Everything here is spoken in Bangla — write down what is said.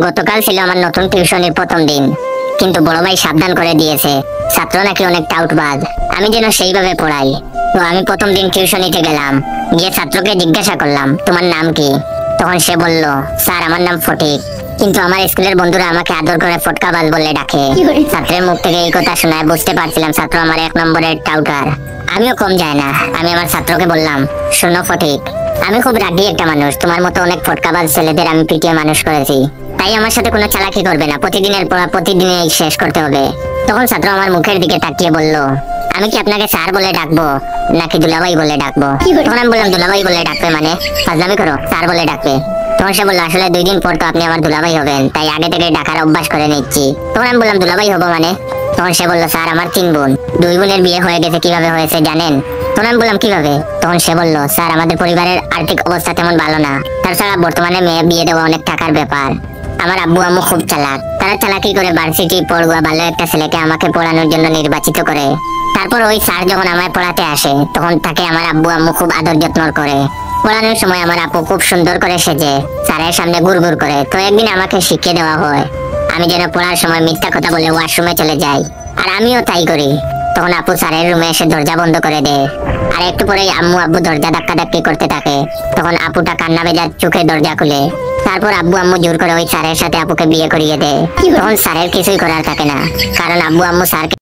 গতকাল ছিল আমার নতুন টিউশনের প্রথম দিন, কিন্তু বড় ভাই সাবধান করে দিয়েছে ছাত্র নাকি অনেক টাউটবাজ, আমি যেন সেইভাবে পড়াই। তো আমি প্রথম দিন টিউশনিতে গেলাম, গিয়ে ছাত্রকে জিজ্ঞাসা করলাম তোমার নাম কি। তখন সে বলল স্যার আমার নাম ফটিক, কিন্তু আমার স্কুলের বন্ধুরা আমাকে আদর করে ফটকাবাজ বলে ডাকে। ছাত্রের মুখ থেকে এই কথা শোনায় বুঝতে পারছিলাম ছাত্র আমার 1 নম্বরের টাউটার। আমিও কম যায় না, আমি আমার ছাত্রকে বললাম শোনো ফটিক, আমি খুব রাগী একটা মানুষ, তোমার মতো অনেক ফটকাবাজ ছেলেদের আমি পিটিয়ে মানুষ করেছি, তাই আমার সাথে কোনো চালাকি করবে না, প্রতিদিনের পড়া প্রতিদিনই শেষ করতে হবে। তখন ছাত্র আমার মুখের দিকে তাকিয়ে বলল আমি কি আপনাকে স্যার বলে ডাকবো নাকি দুলাভাই বলে ডাকবো। তখন আমি বললাম দুলাভাই বলে ডাকবে মানে, ফাজলামি করো, স্যার বলে ডাকবে। তখন সে বললো আসলে 2 দিন পর তো আপনি আমার দুলাভাই হবেন, তাই আগে থেকে ডাকার অভ্যাস করে নিচ্ছি। তখন আমি বললাম দুলাভাই হবো মানে। তখন সে বললো স্যার আমার 3 বোন, 2 বোনের বিয়ে হয়ে গেছে, কিভাবে হয়েছে জানেন। তখন আমি বললাম কিভাবে। তখন সে বললো স্যার আমাদের পরিবারের আর্থিক অবস্থা তেমন ভালো না, তাছাড়া বর্তমানে মেয়ে বিয়ে দেওয়া অনেক টাকার ব্যাপার। আমার আব্বু আম্মু খুব চালাক, তারা চালাকি করে ভার্সিটি পড়ুয়া ভালো একটা ছেলেকে আমাকে পড়ানোর জন্য নির্বাচিত করে। তারপর ওই স্যার যখন আমায় পড়াতে আসে তখন তাকে আমার আব্বু আম্মু খুব আদর যত্ন করে। পড়ানোর সময় আমার আপু খুব সুন্দর করে সেজে স্যারের সামনে গুড়গুড় করে। তো একদিন আমাকে শিখিয়ে দেওয়া হয় আমি যেন পড়ার সময় মিথ্যা কথা বলে ওয়াশরুমে চলে যাই, আর আমিও তাই করি। তখন আপু স্যারের রুমে এসে দরজা বন্ধ করে দেয়, আর একটু পরেই আম্মু আব্বু দরজা ধাক্কাধাক্কি করতে থাকে। তখন আপুটা কান্না ভেজা চোখে দরজা খুলে। তারপর আব্বু আম্মু জোর করে ওই স্যারের সাথে আপুকে বিয়ে করিয়ে দেয়। তখন স্যারের কিছুই করার থাকে না, কারণ আব্বু আম্মু স্যারকে